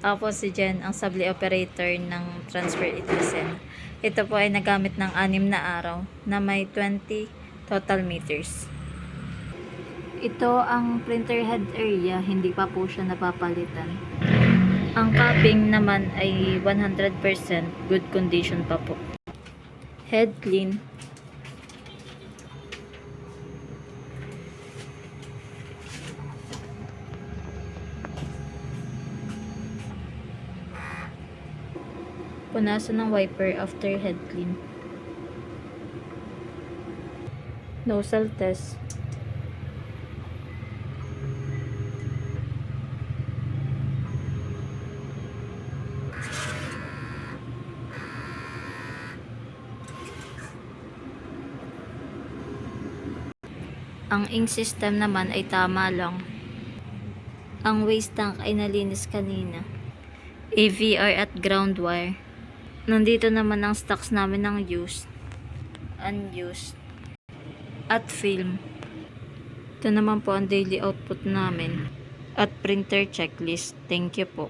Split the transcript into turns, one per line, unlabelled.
Ako po si Jen, ang sable operator ng Transfer Itlosen. Ito po ay nagamit ng 6 na araw na may 20 total meters. Ito ang printer head area, hindi pa po siya napapalitan. Ang capping naman ay 100% good condition pa po. Head clean. Punasan ng wiper after head clean. Nozzle test. Ang ink system naman ay tama lang. Ang waste tank ay nalinis kanina. AVR at ground wire. Nandito naman ang stocks namin ng used, unused, at film. Ito naman po ang daily output namin at printer checklist. Thank you po.